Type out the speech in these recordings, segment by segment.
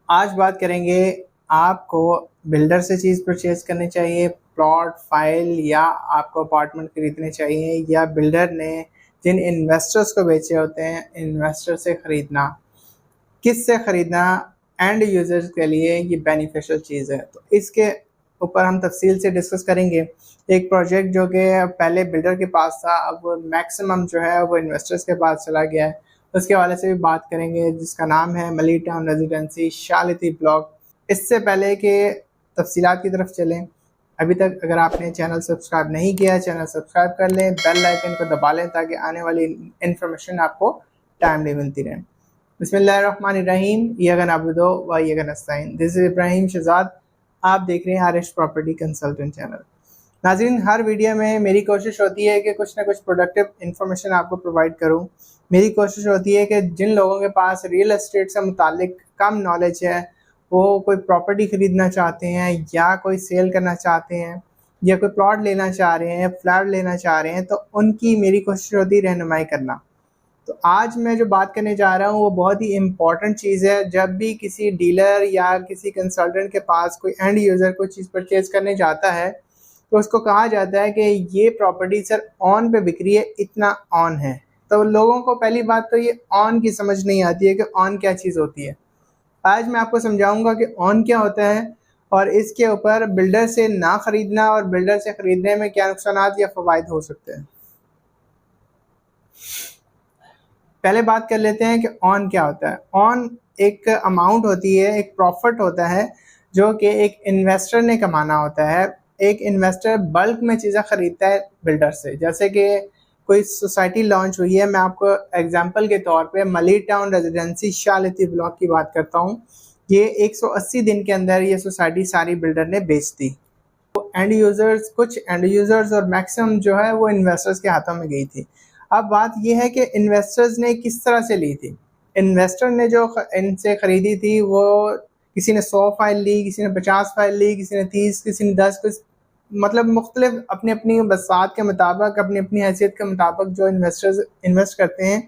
आज बात करेंगे आपको बिल्डर से चीज़ परचेज करनी चाहिए, प्लॉट, फाइल या आपको अपार्टमेंट खरीदने चाहिए या बिल्डर ने जिन इन्वेस्टर्स को बेचे होते हैं इन्वेस्टर से ख़रीदना, किस से ख़रीदना एंड यूज़र्स के लिए ये बेनिफिशियल चीज़ है। तो इसके ऊपर हम तफसील से डिस्कस करेंगे। एक प्रोजेक्ट जो कि पहले बिल्डर के पास था, अब मैक्सिमम जो है वो इन्वेस्टर्स के पास चला गया है, उसके हवाले से भी बात करेंगे, जिसका नाम है मलिक टाउन रेजिडेंसी शालिती ब्लॉक। इससे पहले कि तफसीलात की तरफ चलें, अभी तक अगर आपने चैनल सब्सक्राइब नहीं किया, चैनल सब्सक्राइब कर लें, बेल आइकन को दबा लें ताकि आने वाली इन्फॉर्मेशन आपको टाइमली मिलती रहे। बिस्मिल्लाहिर्रहमानिर्रहीम, यगन अब्दो व यगन नस्तईन। दिस इज़ इब्राहिम शहजाद, आप देख रहे हैं आरिश प्रॉपर्टी कंसल्टेंट चैनल। नाज़रीन, हर वीडियो में मेरी कोशिश होती है कि कुछ ना कुछ प्रोडक्टिव इन्फॉर्मेशन आपको प्रोवाइड करूं। मेरी कोशिश होती है कि जिन लोगों के पास रियल एस्टेट से मुतालिक कम नॉलेज है, वो कोई प्रॉपर्टी ख़रीदना चाहते हैं या कोई सेल करना चाहते हैं या कोई प्लॉट लेना चाह रहे हैं, फ्लैट लेना चाह रहे हैं, तो उनकी मेरी कोशिश होती है रहनुमाई करना। तो आज मैं जो बात करने जा रहा हूँ वो बहुत ही इम्पॉर्टेंट चीज़ है। जब भी किसी डीलर या किसी कंसल्टेंट के पास कोई एंड यूज़र कोई चीज़ परचेज़ करने जाता है तो उसको कहा जाता है कि ये प्रॉपर्टी सर ऑन पे बिक रही है, इतना ऑन है। तो लोगों को पहली बात तो ये ऑन की समझ नहीं आती है कि ऑन क्या चीज़ होती है। आज मैं आपको समझाऊंगा कि ऑन क्या होता है और इसके ऊपर बिल्डर से ना ख़रीदना और बिल्डर से ख़रीदने में क्या नुकसान या फ़वाइद हो सकते हैं। पहले बात कर लेते हैं कि ऑन क्या होता है। ऑन एक अमाउंट होती है, एक प्रॉफिट होता है जो कि एक इन्वेस्टर ने कमाना होता है। एक इन्वेस्टर बल्क में चीज़ें ख़रीदता है बिल्डर से। जैसे कि कोई सोसाइटी लॉन्च हुई है, मैं आपको एग्जांपल के तौर पे मलिक टाउन रेजिडेंसी शालिती ब्लॉक की बात करता हूँ। ये 180 दिन के अंदर ये सोसाइटी सारी बिल्डर ने बेच दी। तो एंड यूज़र्स, कुछ एंड यूज़र्स और मैक्सिमम जो है वो इन्वेस्टर्स के हाथों में गई थी। अब बात यह है कि इन्वेस्टर्स ने किस तरह से ली थी। इन्वेस्टर ने जो इनसे ख़रीदी थी वो किसी ने 100 फाइल ली, किसी ने 50 फाइल ली, किसी ने 30, किसी ने 10, कुछ मतलब मुख्तलिफ अपनी अपनी बसात के मुताबिक, अपनी अपनी हैसियत के मुताबिक जो इन्वेस्टर्स इन्वेस्ट करते हैं।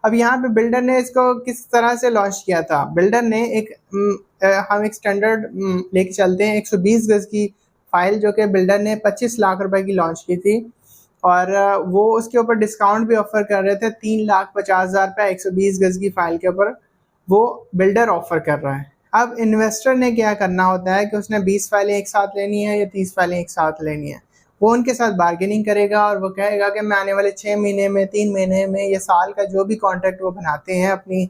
अब यहाँ पे बिल्डर ने इसको किस तरह से लॉन्च किया था। बिल्डर ने हम एक स्टैंडर्ड लेके चलते हैं, 120 गज़ की फ़ाइल जो कि बिल्डर ने 25 लाख रुपए की लॉन्च की थी और वो उसके ऊपर डिस्काउंट भी ऑफ़र कर रहे थे। 3,50,000 रुपये 120 गज़ की फ़ाइल के ऊपर वो बिल्डर ऑफ़र कर रहा है। अब इन्वेस्टर ने क्या करना होता है कि उसने 20 फाइलें एक साथ लेनी है या 30 फाइलें एक साथ लेनी है। वो उनके साथ बार्गेनिंग करेगा और वो कहेगा कि मैं आने वाले 6 महीने में, 3 महीने में या साल का जो भी कॉन्ट्रैक्ट वो बनाते हैं अपनी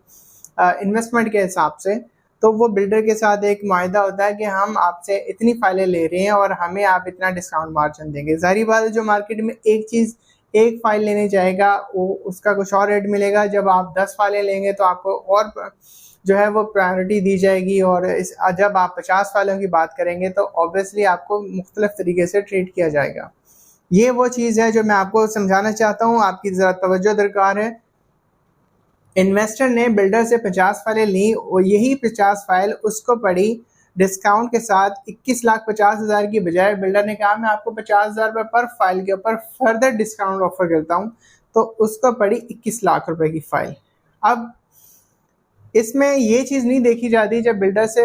इन्वेस्टमेंट के हिसाब से, तो वो बिल्डर के साथ एक मुआहिदा होता है कि हम आपसे इतनी फाइलें ले रहे हैं और हमें आप इतना डिस्काउंट मार्जिन देंगे। ज़ाहिर बात है, जो मार्केट में एक फ़ाइल लेने जाएगा वो उसका कुछ और रेट मिलेगा। जब आप 10 फाइलें लेंगे तो आपको और जो है वो प्रायोरिटी दी जाएगी और जब आप 50 फाइलों की बात करेंगे तो ऑब्वियसली आपको मुख्तलिफ तरीके से ट्रीट किया जाएगा। ये वो चीज़ है जो मैं आपको समझाना चाहता हूँ, आपकी ज़रा तवज्जो दरकार है। इन्वेस्टर ने बिल्डर से 50 फाइलें ली और यही 50 फाइल उसको पड़ी डिस्काउंट के साथ 21,50,000 की बजाय बिल्डर ने कहा मैं आपको 50,000 रुपये पर फाइल के ऊपर फर्दर डिस्काउंट ऑफर करता हूँ, तो उसको पड़ी 21 लाख रुपए की फ़ाइल। अब इसमें ये चीज़ नहीं देखी जाती जब बिल्डर से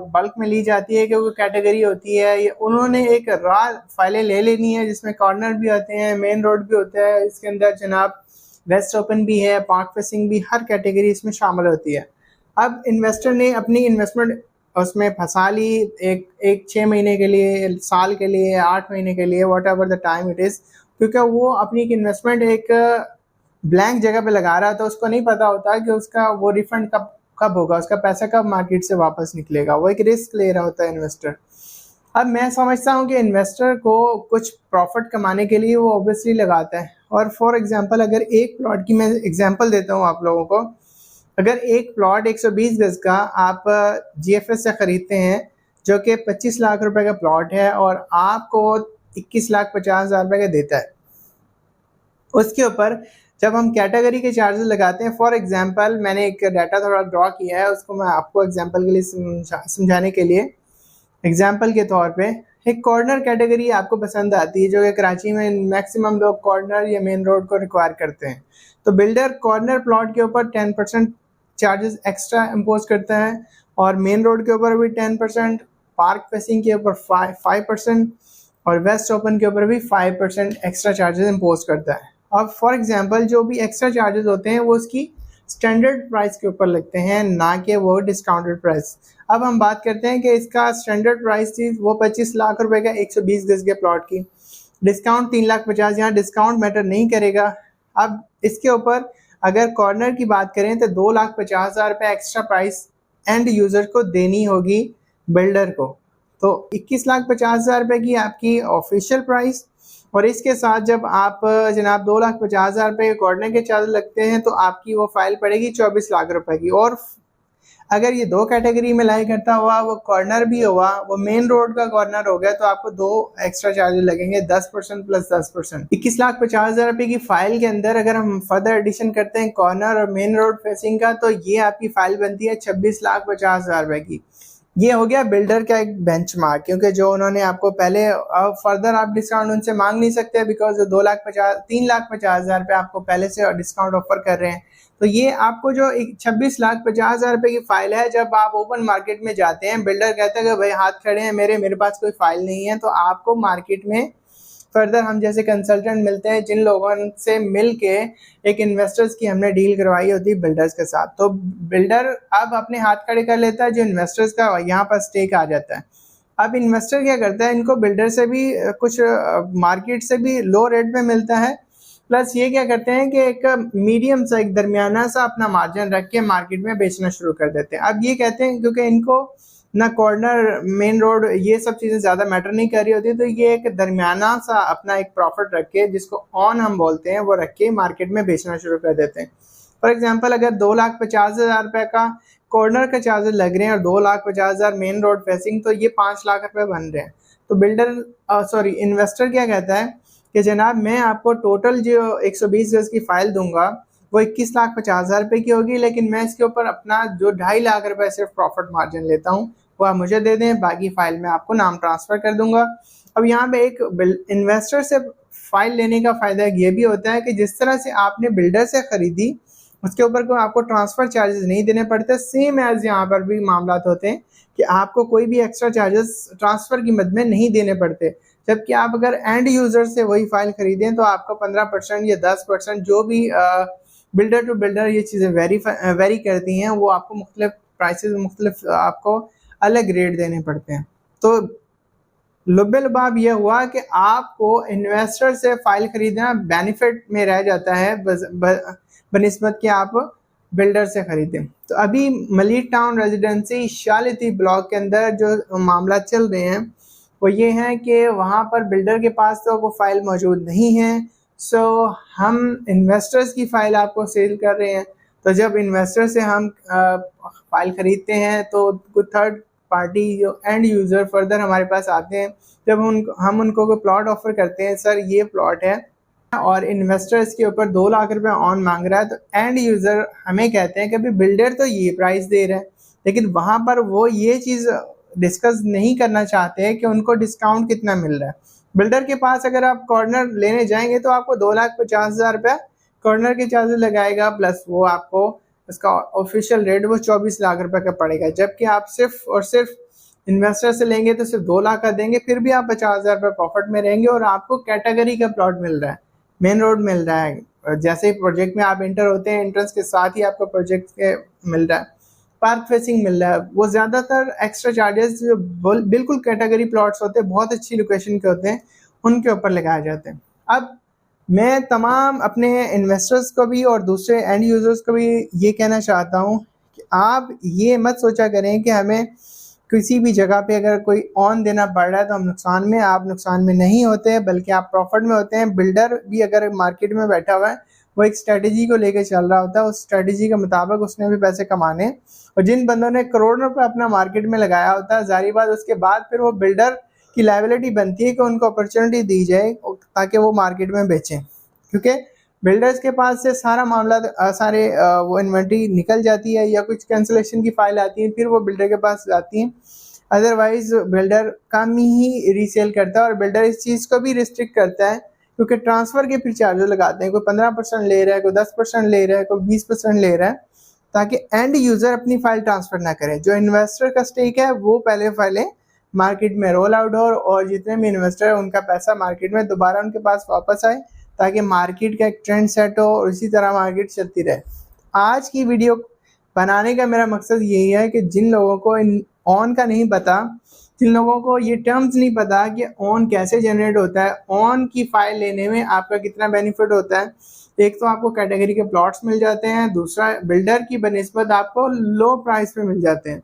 बल्क में ली जाती है कि वो कैटेगरी होती है, उन्होंने एक रॉ फाइलें ले लेनी है जिसमें कॉर्नर भी होते हैं, मेन रोड भी होता है, इसके अंदर जनाब वेस्ट ओपन भी है, पार्क फेसिंग भी, हर कैटेगरी इसमें शामिल होती है। अब इन्वेस्टर ने अपनी इन्वेस्टमेंट उसमें फंसा ली, एक 6 महीने के लिए, साल के लिए, 8 महीने के लिए, what ever the time it is, क्योंकि वो अपनी इन्वेस्टमेंट एक ब्लैंक जगह पे लगा रहा था। उसको नहीं पता होता कि उसका वो रिफंड कब कब होगा, उसका पैसा कब मार्केट से वापस निकलेगा। वो एक रिस्क ले रहा होता है इन्वेस्टर। अब मैं समझता हूँ कि इन्वेस्टर को कुछ प्रॉफिट कमाने के लिए वो ऑब्वियसली लगाता है। और फॉर एग्जांपल अगर एक प्लॉट की मैं एग्जांपल देता हूँ आप लोगों को, अगर एक प्लॉट 120 गज़ का आप जीएफएस से ख़रीदते हैं जो कि 25 लाख रुपए का प्लॉट है और आपको 21,50,000 रुपये का देता है, उसके ऊपर जब हम कैटेगरी के चार्जेस लगाते हैं, फॉर एग्जांपल मैंने एक डाटा थोड़ा ड्रॉ किया है, उसको मैं आपको एग्जांपल के लिए समझाने के लिए, एग्जांपल के तौर पे एक कॉर्नर कैटेगरी आपको पसंद आती है जो कि कराची में मैक्सिमम लोग कॉर्नर या मेन रोड को रिक्वायर करते हैं। तो बिल्डर कॉर्नर प्लॉट के ऊपर 10% चार्जेस एक्स्ट्रा इम्पोज करता है और मेन रोड के ऊपर भी 10%, पार्क फेसिंग के ऊपर 5% और वेस्ट ओपन के ऊपर भी 5% एक्स्ट्रा चार्जेस इम्पोज करता है। अब फॉर एग्जांपल जो भी एक्स्ट्रा चार्जेस होते हैं वो उसकी स्टैंडर्ड प्राइस के ऊपर लगते हैं, ना कि वो डिस्काउंटेड प्राइस। अब हम बात करते हैं कि इसका स्टैंडर्ड प्राइस थी वो 25 लाख रुपए का 120 गज के प्लॉट की, डिस्काउंट 3,50,000, यहाँ डिस्काउंट मैटर नहीं करेगा। अब इसके ऊपर अगर कॉर्नर की बात करें तो 2,50,000 रुपये एक्स्ट्रा प्राइस एंड यूज़र को देनी होगी बिल्डर को। तो 21,50,000 रुपये की आपकी ऑफिशियल प्राइस, और इसके साथ जब आप जनाब 2,50,000 रुपये के कॉर्नर के चार्ज लगते हैं तो आपकी वो फाइल पड़ेगी 24 लाख रुपए की। और अगर ये दो कैटेगरी में लाई करता हुआ वो कॉर्नर भी हुआ, वो मेन रोड का कॉर्नर हो गया, तो आपको दो एक्स्ट्रा चार्जेस लगेंगे 10% प्लस 10%। 21,50,000 रुपये की फाइल के अंदर अगर हम फर्दर एडिशन करते हैं कॉर्नर और मेन रोड फेसिंग का, तो ये आपकी फाइल बनती है 26,50,000 रुपये की। ये हो गया बिल्डर का एक बेंचमार्क, क्योंकि जो उन्होंने आपको पहले, फर्दर आप डिस्काउंट उनसे मांग नहीं सकते बिकॉज 3,50,000 रुपये आपको पहले से डिस्काउंट ऑफर कर रहे हैं। तो ये आपको जो 26,50,000 रुपये की फाइल है, जब आप ओपन मार्केट में जाते हैं, बिल्डर कहता है कि भाई हाथ खड़े हैं मेरे पास कोई फाइल नहीं है, तो आपको मार्केट में फर्दर हम जैसे कंसल्टेंट मिलते हैं जिन लोगों से मिल के एक इन्वेस्टर्स की हमने डील करवाई होती है बिल्डर्स के साथ, तो बिल्डर अब अपने हाथ खड़े कर लेता है, जो इन्वेस्टर्स का यहाँ पर स्टेक आ जाता है। अब इन्वेस्टर क्या करता है, इनको बिल्डर से भी कुछ मार्केट से भी लो रेट में मिलता है, प्लस ये क्या करते हैं कि एक मीडियम सा, एक दरमियाना सा अपना मार्जिन रख के मार्केट में बेचना शुरू कर देते हैं। अब ये कहते हैं क्योंकि इनको ना कॉर्नर, मेन रोड, ये सब चीज़ें ज़्यादा मैटर नहीं कर रही होती, तो ये एक दरमियाना सा अपना एक प्रॉफिट रख के, जिसको ऑन हम बोलते हैं, वो रख के मार्केट में बेचना शुरू कर देते हैं। फॉर एग्जांपल अगर 2,50,000 रुपये का कॉर्नर का चार्जेस लग रहे हैं और 2,50,000 मेन रोड फेसिंग, तो ये 5 लाख रुपये बन रहे हैं। तो बिल्डर इन्वेस्टर क्या कहता है कि जनाब मैं आपको टोटल जो 120 गज की फाइल दूंगा वो 21,50,000 रुपये की होगी, लेकिन मैं इसके ऊपर अपना जो 2.5 लाख रुपए सिर्फ प्रॉफिट मार्जिन लेता हूँ वो आप मुझे दे दें, बाकी फाइल में आपको नाम ट्रांसफ़र कर दूंगा। अब यहाँ पे एक इन्वेस्टर से फाइल लेने का फ़ायदा ये भी होता है कि जिस तरह से आपने बिल्डर से ख़रीदी उसके ऊपर कोई आपको ट्रांसफ़र चार्जेस नहीं देने पड़ते, सेम एज यहाँ पर भी मामला होते हैं कि आपको कोई भी एक्स्ट्रा चार्जेस ट्रांसफ़र की मद में नहीं देने पड़ते। जबकि आप अगर एंड यूज़र से वही फाइल ख़रीदें तो आपको 15% या 10% जो भी बिल्डर टू बिल्डर ये चीज़ें वेरी करती हैं, वो आपको मुख्तलिफ प्राइसेस, मुख्तलिफ आपको अलग रेट देने पड़ते हैं। तो लुब्बे-लुबाब ये हुआ कि आपको इन्वेस्टर से फाइल खरीदना बेनिफिट में रह जाता है बनिस्बत कि आप बिल्डर से खरीदें। तो अभी मलिक टाउन रेजिडेंसी शालिती ब्लॉक के अंदर जो मामला चल रहे हैं वो ये हैं कि वहाँ पर बिल्डर के पास तो वो फाइल मौजूद नहीं है, सो हम इन्वेस्टर्स की फ़ाइल आपको सेल कर रहे हैं। तो जब इन्वेस्टर से हम फाइल ख़रीदते हैं तो कुछ थर्ड पार्टी जो एंड यूज़र फर्दर हमारे पास आते हैं, जब हम उनको कोई प्लॉट ऑफ़र करते हैं, सर ये प्लॉट है और इन्वेस्टर इसके ऊपर 2 लाख रुपए ऑन मांग रहा है, तो एंड यूज़र हमें कहते हैं कि भाई बिल्डर तो ये प्राइस दे रहा है, लेकिन वहाँ पर वो ये चीज़ डिस्कस नहीं करना चाहते हैं कि उनको डिस्काउंट कितना मिल रहा है। बिल्डर के पास अगर आप कॉर्नर लेने जाएंगे तो आपको 2,50,000 रुपये कॉर्नर के चार्जेस लगाएगा, प्लस वो आपको उसका ऑफिशियल रेट वो 24 लाख रुपए का पड़ेगा। जबकि आप सिर्फ और सिर्फ इन्वेस्टर से लेंगे तो सिर्फ 2 लाख का देंगे, फिर भी आप 50,000 रुपये प्रॉफिट में रहेंगे और आपको कैटेगरी का प्लॉट मिल रहा है, मेन रोड मिल रहा है। जैसे ही प्रोजेक्ट में आप इंटर होते हैं, एंट्रेंस के साथ ही आपको प्रोजेक्ट के मिल रहा है, पार्क फेसिंग मिल रहा है। वो ज़्यादातर एक्स्ट्रा चार्जेस जो बिल्कुल कैटेगरी प्लॉट्स होते हैं, बहुत अच्छी लोकेशन के होते हैं, उनके ऊपर लगाए जाते हैं। अब मैं तमाम अपने इन्वेस्टर्स को भी और दूसरे एंड यूज़र्स को भी ये कहना चाहता हूँ कि आप ये मत सोचा करें कि हमें किसी भी जगह पे अगर कोई ऑन देना पड़ रहा है तो हम नुकसान में, आप नुकसान में नहीं होते, बल्कि आप प्रॉफिट में होते हैं। बिल्डर भी अगर मार्केट में बैठा हुआ है वो एक स्ट्रेटजी को लेकर चल रहा होता है, उस स्ट्रेटजी के मुताबिक उसने भी पैसे कमाने, और जिन बंदों ने करोड़ों रुपये अपना मार्केट में लगाया होता है, जारी बात उसके बाद फिर वो बिल्डर की लायबिलिटी बनती है कि उनको अपॉर्चुनिटी दी जाए ताकि वो मार्केट में बेचें, क्योंकि बिल्डर्स के पास से सारा मामला वो इन्वेंट्री निकल जाती है या कुछ कैंसिलेशन की फाइल आती है, फिर वो बिल्डर के पास जाती हैं। अदरवाइज बिल्डर कम ही रीसेल करता है, और बिल्डर इस चीज़ को भी रिस्ट्रिक्ट करता है क्योंकि ट्रांसफ़र के फिर चार्जेस लगाते हैं, कोई 15% ले रहा है, कोई 10% ले रहा है, कोई 20% ले रहा है। ताकि एंड यूज़र अपनी फ़ाइल ट्रांसफ़र ना करे। जो इन्वेस्टर का स्टेक है वो पहले फ़ाइलें मार्केट में रोल आउट हो और जितने भी इन्वेस्टर है उनका पैसा मार्केट में दोबारा उनके पास वापस आए, ताकि मार्केट का एक ट्रेंड सेट हो और इसी तरह मार्केट चलती रहे। आज की वीडियो बनाने का मेरा मकसद यही है कि जिन लोगों को ऑन का नहीं पता, जिन लोगों को ये टर्म्स नहीं पता कि ऑन कैसे जनरेट होता है, ऑन की फ़ाइल लेने में आपका कितना बेनिफिट होता है। एक तो आपको कैटेगरी के प्लॉट्स मिल जाते हैं, दूसरा बिल्डर की बनिस्बत आपको लो प्राइस पे मिल जाते हैं।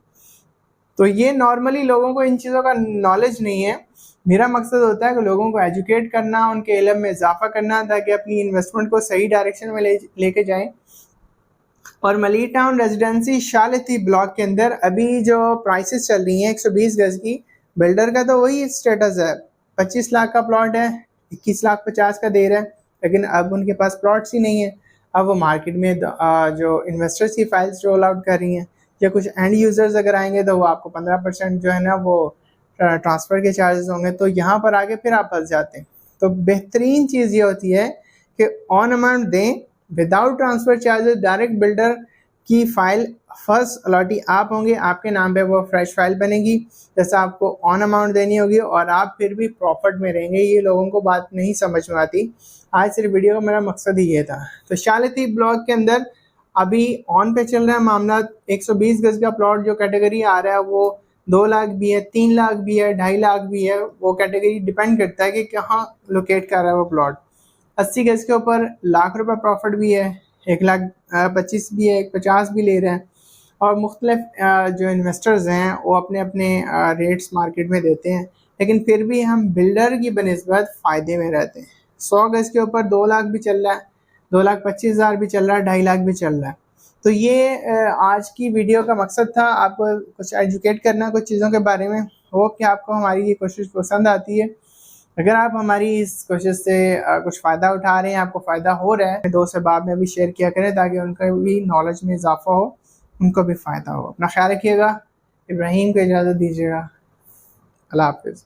तो ये नॉर्मली लोगों को इन चीज़ों का नॉलेज नहीं है। मेरा मकसद होता है कि लोगों को एजुकेट करना, उनके इल्म में इजाफा करना, ताकि अपनी इन्वेस्टमेंट को सही डायरेक्शन में लेके जाएं। और मलिर टाउन रेजिडेंसी शालिती ब्लॉक के अंदर अभी जो प्राइसेस चल रही हैं 120 गज की, बिल्डर का तो वही स्टेटस है, 25 लाख का प्लॉट है, 21 लाख 50 का दे रहा है, लेकिन अब उनके पास प्लॉट्स ही नहीं है। अब वो मार्केट में जो इन्वेस्टर्स की फाइल्स रोल आउट कर रही हैं, या कुछ एंड यूज़र्स अगर आएंगे तो वो आपको 15% जो है ना वो ट्रांसफ़र के चार्जेस होंगे, तो यहाँ पर आगे फिर आप फंस जाते हैं। तो बेहतरीन चीज़ ये होती है कि ऑन अमाउंट दें without transfer charges, direct builder की फ़ाइल फर्स्ट अलॉटी आप होंगे, आपके नाम पे वो फ्रेश फाइल बनेगी, जैसा आपको ऑन अमाउंट देनी होगी और आप फिर भी प्रॉफिट में रहेंगे। ये लोगों को बात नहीं समझ में आती। आज सिर्फ वीडियो का मेरा मकसद ही ये था। तो शालिती ब्लॉक के अंदर अभी ऑन पे चल रहा है मामला। 120 गज का प्लॉट जो कैटेगरी आ रहा है वो 2 लाख भी है, 3 लाख भी है, 2.5 लाख भी है। वो कैटेगरी डिपेंड करता है कि कहाँ लोकेट कर रहा है वो प्लॉट। 80 गज के ऊपर लाख रुपए प्रॉफिट भी है, 1,25,000 भी है, 50 भी ले रहे हैं। और मुख्तलिफ जो इन्वेस्टर्स हैं वो अपने अपने रेट्स मार्केट में देते हैं, लेकिन फिर भी हम बिल्डर की बनिस्बत फ़ायदे में रहते हैं। 100 गज के ऊपर 2 लाख भी चल रहा है, 2,25,000 भी चल रहा है, 2.5 लाख भी चल रहा है। तो ये आज की वीडियो का मकसद था आपको कुछ एजुकेट करना कुछ चीज़ों के बारे में। होप कि आपको हमारी ये कोशिश पसंद आती है। अगर आप हमारी इस कोशिश से कुछ फ़ायदा उठा रहे हैं, आपको फ़ायदा हो रहा है, दोस्त अहबाब में भी शेयर किया करें ताकि उनका भी नॉलेज में इजाफा हो, उनको भी फ़ायदा हो। अपना ख्याल रखिएगा। इब्राहीम को इजाज़त दीजिएगा। अल्लाह हाफ़िज़।